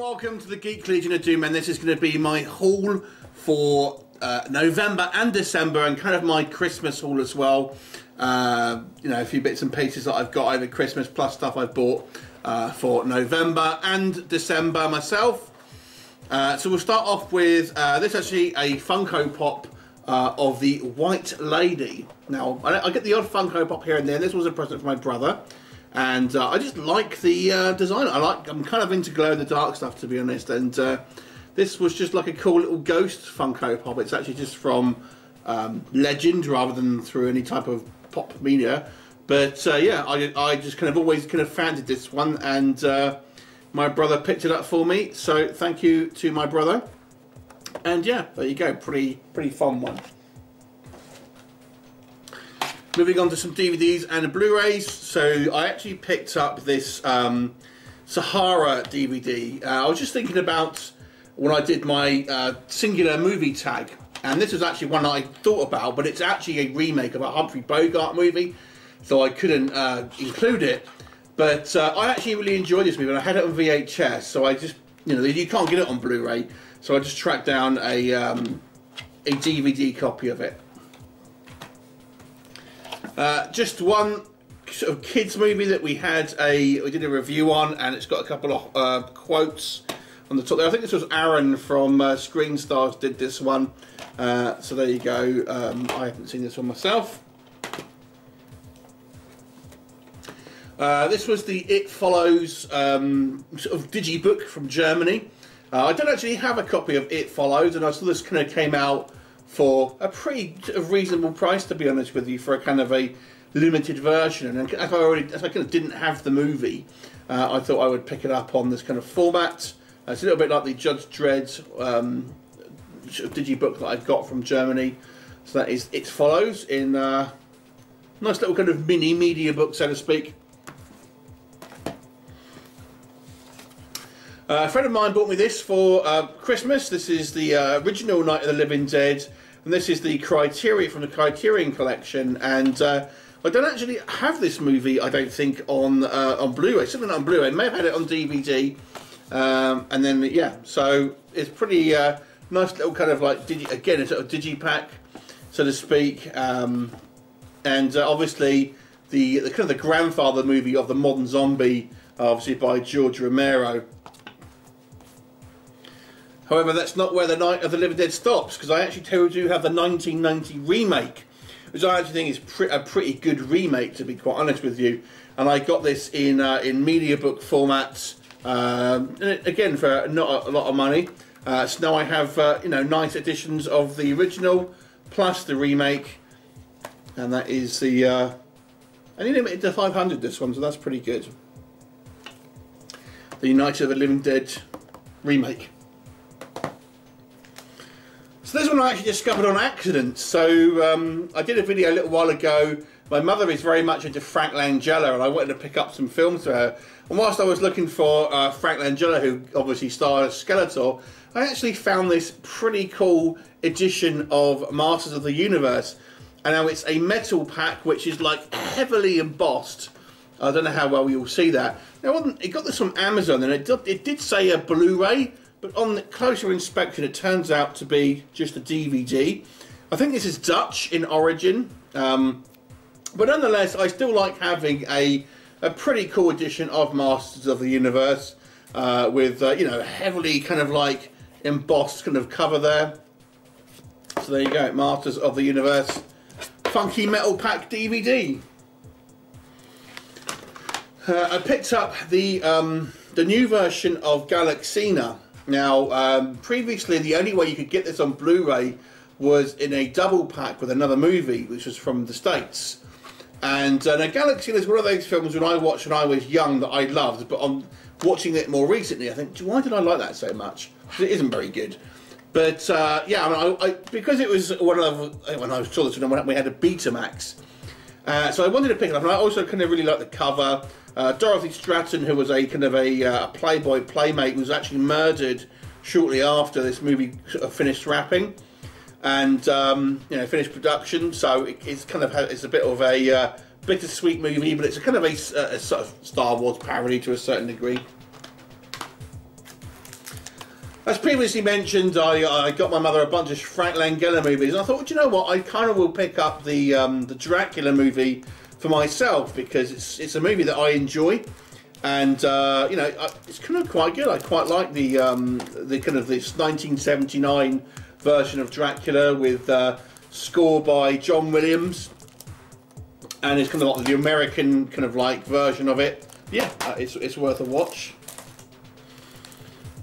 welcome to the Geek Legion of Doom, and this is going to be my haul for November and December, and kind of my Christmas haul as well. You know, a few bits and pieces that I've got over Christmas, plus stuff I've bought for November and December myself. So we'll start off with this, actually a Funko Pop of the White Lady. Now, I get the odd Funko Pop here and there. This was a present for my brother. And I just like the design. I'm kind of into glow-in-the-dark stuff, to be honest. And this was just like a cool little ghost Funko Pop. It's actually just from Legend rather than through any type of pop media. But yeah, I just kind of always kind of fancied this one, and my brother picked it up for me. So thank you to my brother. And yeah, there you go. Pretty fun one. Moving on to some DVDs and Blu-rays. So I actually picked up this Sahara DVD. I was just thinking about when I did my singular movie tag, and this was actually one I thought about, but it's actually a remake of a Humphrey Bogart movie, so I couldn't include it. But I actually really enjoyed this movie, and I had it on VHS, so I just, you know, you can't get it on Blu-ray, so I just tracked down a DVD copy of it. Just one sort of kids movie that we did a review on, and it's got a couple of quotes on the top there. I think this was Aaran from Screenstars did this one. So there you go. I haven't seen this one myself. This was the It Follows sort of digibook from Germany. I don't actually have a copy of It Follows, and I saw this kind of came out for a pretty reasonable price, to be honest with you, for a kind of a limited version. And as I kind of didn't have the movie, I thought I would pick it up on this kind of format. It's a little bit like the Judge Dredd digibook that I've got from Germany. So that is It Follows in a nice little kind of mini media book, so to speak. A friend of mine bought me this for Christmas. This is the original Night of the Living Dead, and this is the Criterion from the Criterion collection. And I don't actually have this movie, I don't think, on Blu-ray. Certainly not on Blu-ray. I may have had it on DVD, and then yeah. So it's pretty nice little kind of like again a sort of digipack, so to speak. And obviously the kind of the grandfather movie of the modern zombie, obviously by George Romero. However, that's not where the Night of the Living Dead stops, because I actually do have the 1990 remake, which I actually think is a pretty good remake, to be quite honest with you. And I got this in media book format, again for not a lot of money. So now I have you know, nice editions of the original plus the remake, and that is the I only limited to 500 this one, so that's pretty good. The Night of the Living Dead remake. So this one I actually discovered on accident. So I did a video a little while ago. My mother is very much into Frank Langella, and I wanted to pick up some films for her. And whilst I was looking for Frank Langella, who obviously starred as Skeletor, I actually found this pretty cool edition of Masters of the Universe. And now it's a metal pack, which is like heavily embossed. I don't know how well you'll see that. Now, it got this from Amazon, and it did say a Blu-ray, but on the closer inspection, it turns out to be just a DVD. I think this is Dutch in origin, but nonetheless, I still like having a pretty cool edition of Masters of the Universe with you know, heavily kind of like embossed kind of cover there. So there you go, Masters of the Universe, funky metal pack DVD. I picked up the new version of Galaxina. Now, previously, the only way you could get this on Blu-ray was in a double pack with another movie, which was from the States. And now Galaxina is one of those films when I watched when I was young that I loved, but on watching it more recently, I think, why did I like that so much? Because it isn't very good. But yeah, I mean, because it was one of when I saw this when we had a Betamax, so I wanted to pick it up, and I also kind of really liked the cover. Dorothy Stratton, who was a kind of a Playboy playmate, was actually murdered shortly after this movie sort of finished wrapping, and you know, finished production. So it's kind of it's a bit of a bittersweet movie, but it's a kind of a sort of Star Wars parody to a certain degree. As previously mentioned, I got my mother a bunch of Frank Langella movies, and I thought, you know what, I kind of will pick up the Dracula movie for myself, because it's a movie that I enjoy, and you know, it's kind of quite good. I quite like the kind of this 1979 version of Dracula with score by John Williams, and it's kind of like the American kind of like version of it. Yeah, it's worth a watch.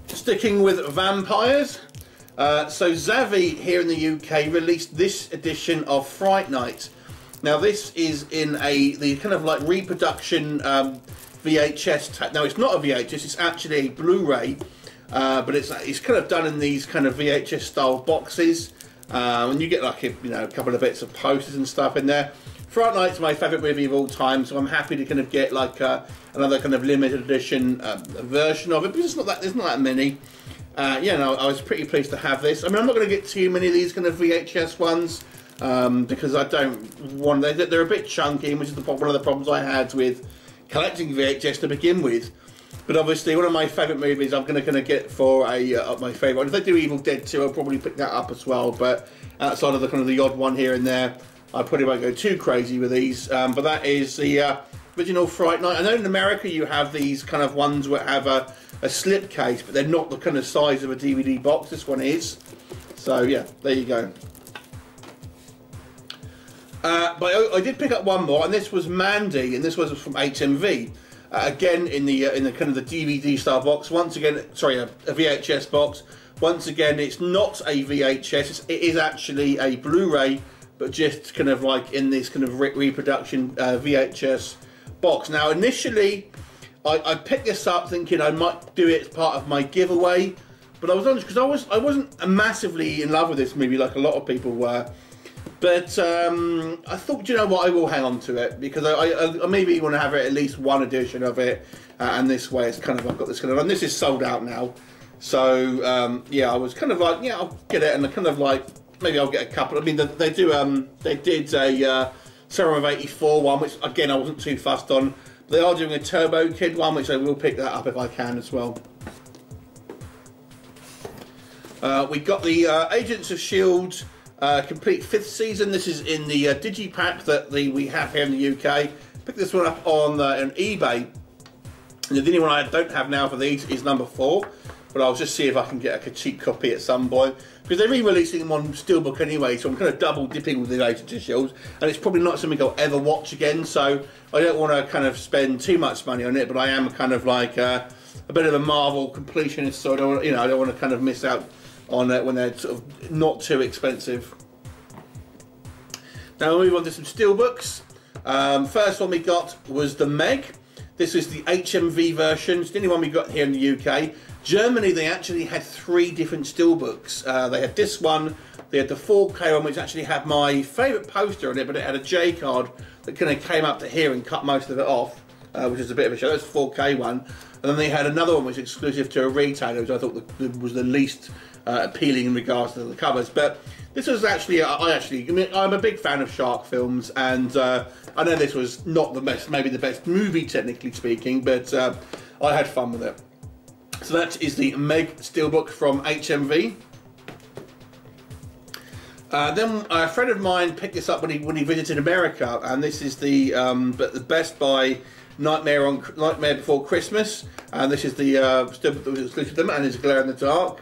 Sticking with vampires, so Zavvi here in the UK released this edition of Fright Night. Now this is in the kind of like reproduction VHS. Now it's not a VHS; it's actually a Blu-ray, but it's kind of done in these kind of VHS style boxes, and you get like a couple of bits of posters and stuff in there. Fright Night's my favourite movie of all time, so I'm happy to kind of get like another kind of limited edition version of it, because there's not that many. Yeah, no, I was pretty pleased to have this. I mean, I'm not going to get too many of these kind of VHS ones, because I don't want. They're a bit chunky, which is one of the problems I had with collecting VHS to begin with. But obviously, one of my favourite movies I'm going to get for my favourite. If they do Evil Dead 2, I'll probably pick that up as well. But outside of the kind of the odd one here and there, I probably won't go too crazy with these, but that is the original Fright Night. I know in America you have these kind of ones that have a slip case, but they're not the kind of size of a DVD box. This one is. So yeah, there you go. But I did pick up one more, and this was Mandy, and this was from HMV. Again in the kind of the DVD style box. Once again, sorry, a VHS box. Once again, it's not a VHS. It is actually a Blu-ray, but just kind of like in this kind of reproduction VHS box. Now, initially, I picked this up thinking I might do it as part of my giveaway, but I was honest, because I wasn't massively in love with this movie like a lot of people were. But I thought, you know what, I will hang on to it, because I maybe want to have at least one edition of it, and this way it's kind of, I've got this kind of, and this is sold out now. So yeah, I was kind of like, yeah, I'll get it, and I kind of like, maybe I'll get a couple. I mean, they did a Serum of 84 one, which again I wasn't too fussed on. They are doing a Turbo Kid one, which I will pick that up if I can as well. We got the Agents of S.H.I.E.L.D. complete 5th season. This is in the digipack that we have here in the UK. Picked this one up on eBay. And the only one I don't have now for these is number 4. But I'll just see if I can get a cheap copy at some point, because they're re-releasing them on Steelbook anyway, so I'm kind of double dipping with the Agents of S.H.I.E.L.D. and it's probably not something I'll ever watch again, so I don't want to kind of spend too much money on it, but I am kind of like a bit of a Marvel completionist, so I don't want to kind of miss out on it when they're sort of not too expensive. Now we'll move on to some Steelbooks. First one we got was the Meg. This is the HMV version. It's the only one we got here in the UK. Germany, they actually had 3 different Steelbooks. They had this one, they had the 4K one, which actually had my favourite poster on it, but it had a J card that kind of came up to here and cut most of it off, which is a bit of a show. That's the 4K one. And then they had another one which was exclusive to a retailer, which I thought was the least appealing in regards to the covers. But this was actually, I mean, I'm a big fan of shark films, and I know this was not the best, maybe the best movie technically speaking, but I had fun with it. So that is the Meg Steelbook from HMV. Then a friend of mine picked this up when he visited America, and this is the Best Buy Nightmare Before Christmas, and this is the Steelbook that was exclusive to them, and it's Glare in the Dark.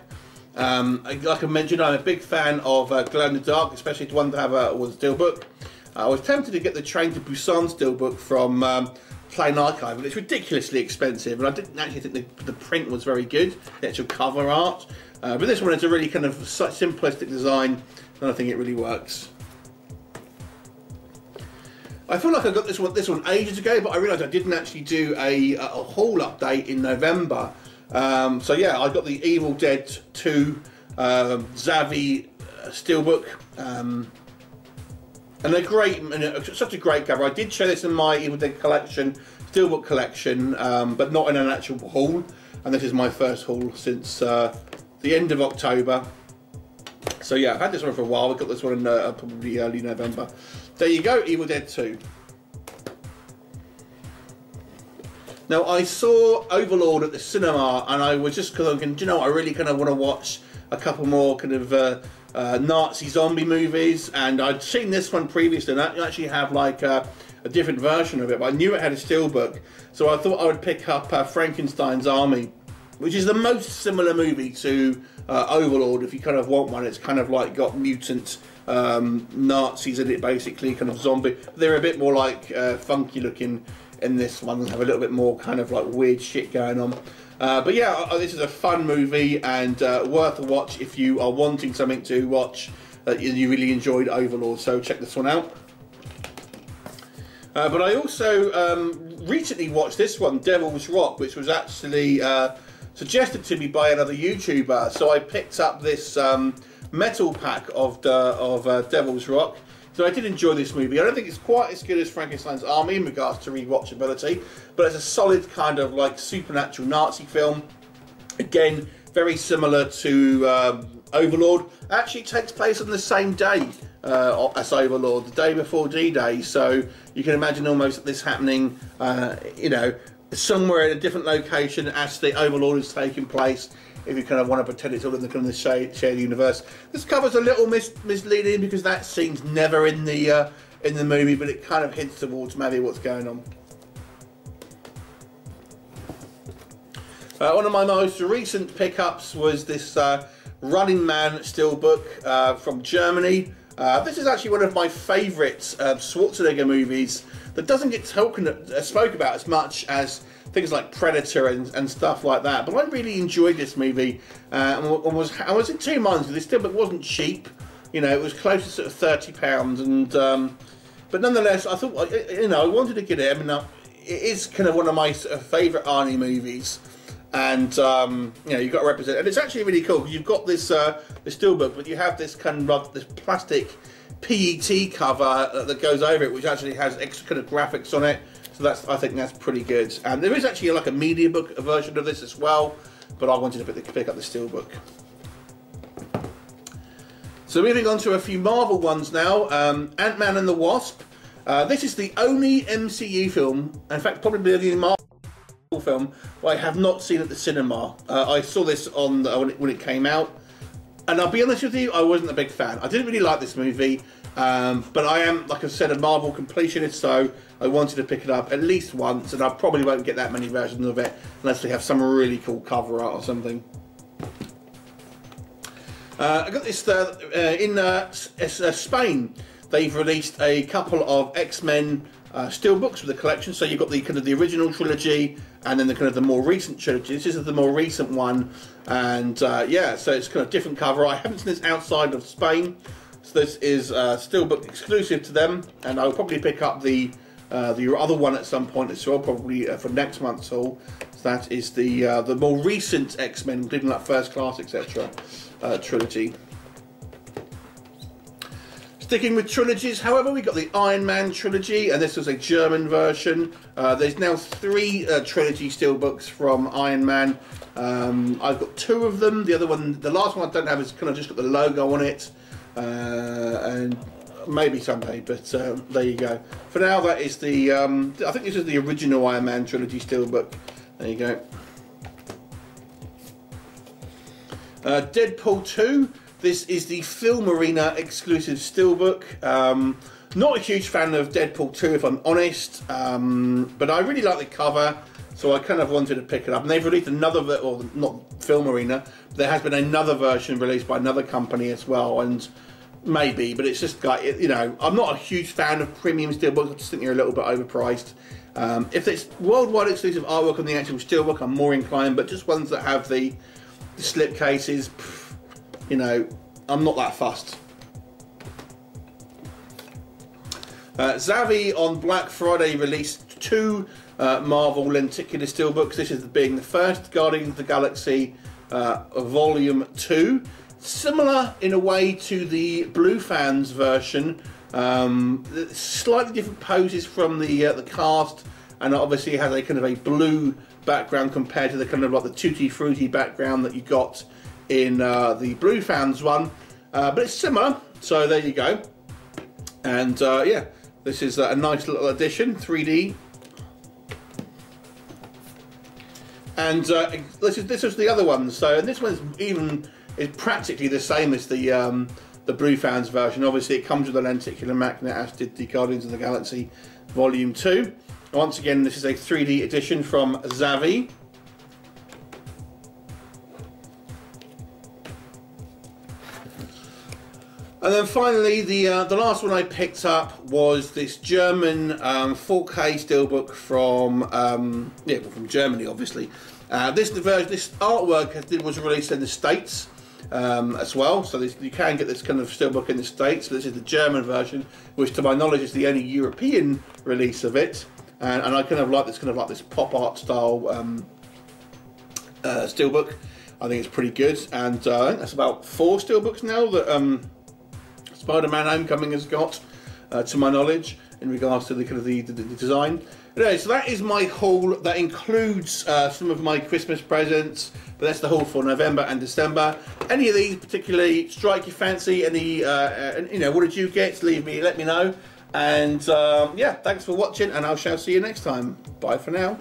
Like I mentioned, I'm a big fan of Glare in the Dark, especially the one to have a Steelbook. I was tempted to get the Train to Busan Steelbook from Plain Archive, but it's ridiculously expensive, and I didn't actually think the print was very good, the actual cover art. But this one is a really kind of such simplistic design, and I think it really works. I feel like I got this one ages ago, but I realised I didn't actually do a haul update in November. So yeah, I got the Evil Dead 2 Zavvi Steelbook, and they're great, and such a great cover. I did show this in my Evil Dead collection, Steelbook collection, but not in an actual haul, and this is my first haul since the end of October. So yeah, I've had this one for a while. I got this one in probably early November. There you go, Evil Dead 2. Now, I saw Overlord at the cinema, and I was just kind of thinking, do you know what, I really kind of want to watch a couple more kind of Nazi zombie movies, and I'd seen this one previously, and I actually have like a different version of it, but I knew it had a steelbook, so I thought I would pick up Frankenstein's Army, which is the most similar movie to Overlord, if you kind of want one. It's kind of like got mutant Nazis in it, basically, kind of zombie. They're a bit more like funky looking in this one, and have a little bit more kind of like weird shit going on. But yeah, this is a fun movie and worth a watch if you are wanting something to watch that you really enjoyed Overlord, so check this one out. But I also recently watched this one, Devil's Rock, which was actually suggested to me by another YouTuber. So I picked up this metal pack of Devil's Rock. So I did enjoy this movie. I don't think it's quite as good as Frankenstein's Army in regards to rewatchability, but it's a solid kind of like supernatural Nazi film. Again, very similar to Overlord. Actually takes place on the same day as Overlord, the day before D-Day. So you can imagine almost this happening, you know, somewhere in a different location as the Overlord is taking place, if you kind of want to pretend it's all in the kind of shared universe. This cover's a little misleading because that scene's never in the movie, but it kind of hints towards maybe what's going on. One of my most recent pickups was this Running Man steelbook from Germany. This is actually one of my favourite Schwarzenegger movies that doesn't get spoken about as much as things like Predator and stuff like that. But I really enjoyed this movie. I was in two minds with this steelbook. Wasn't cheap, you know. It was close to sort of £30, and but nonetheless, I thought, you know, I wanted to get it. I mean, it is kind of one of my sort of favourite Arnie movies. And you know, you've got to represent, and it's actually really cool because you've got this steelbook, but you have this kind of this plastic PET cover that goes over it, which actually has extra kind of graphics on it. So I think that's pretty good. And there is actually like a media book version of this as well, but I wanted to pick up the steelbook. So moving on to a few Marvel ones now. Ant-Man and the Wasp. This is the only MCU film, in fact, probably the only Marvel film I have not seen at the cinema. I saw this on when it came out, and I'll be honest with you, I wasn't a big fan. I didn't really like this movie, but I am, like I said, a Marvel completionist, so I wanted to pick it up at least once, and I probably won't get that many versions of it unless they have some really cool cover art or something. I got this in Spain. They've released a couple of X-Men steelbooks for the collection. So you've got the kind of the original trilogy, and then the kind of the more recent trilogy. This is the more recent one, and yeah, so it's kind of different cover. I haven't seen this outside of Spain, so this is steelbook exclusive to them, and I'll probably pick up the other one at some point as well, probably for next month's haul. So that is the more recent X-Men, including like First Class, etc. Trilogy. Sticking with trilogies, however, we got the Iron Man trilogy, and this was a German version. There's now 3 trilogy steelbooks from Iron Man. I've got 2 of them. The other one, the last one I don't have, is kind of just got the logo on it, and maybe someday. But there you go. For now, that is the. I think this is the original Iron Man trilogy steelbook. There you go. Deadpool 2. This is the Film Arena exclusive steelbook. Not a huge fan of Deadpool 2, if I'm honest, but I really like the cover, so I kind of wanted to pick it up. And they've released another, or not Film Arena, but there has been another version released by another company as well, and maybe, but it's just like, you know, I'm not a huge fan of premium steelbooks. I just think they're a little bit overpriced. If it's worldwide exclusive artwork on the actual steelbook, I'm more inclined, but just ones that have the slip cases, you know, I'm not that fussed. Zavvi on Black Friday released 2 Marvel lenticular steelbooks. This is being the first, Guardians of the Galaxy Volume 2. Similar in a way to the Blue Fans version. Slightly different poses from the cast, and obviously it has a kind of a blue background compared to the kind of like the Tutti Frutti background that you got in the Blue Fans one, but it's similar, so there you go. And yeah, this is a nice little addition, 3D. And this was the other one. So, and this one's is practically the same as the Blue Fans version. Obviously, it comes with a lenticular magnet, as did the Guardians of the Galaxy Volume 2. Once again, this is a 3D edition from Zavvi. And then finally, the last one I picked up was this German 4K steelbook from from Germany, obviously. This artwork was released in the States as well, so you can get this kind of steelbook in the States. But this is the German version, which, to my knowledge, is the only European release of it. And I kind of like this pop art style steelbook. I think it's pretty good, and I think that's about 4 steelbooks now that Spider-Man Homecoming has got, to my knowledge, in regards to the kind of the design. Anyway, so that is my haul. That includes some of my Christmas presents, but that's the haul for November and December. Any of these particularly strike your fancy? Any, what did you get? Let me know. And yeah, thanks for watching, and I shall see you next time. Bye for now.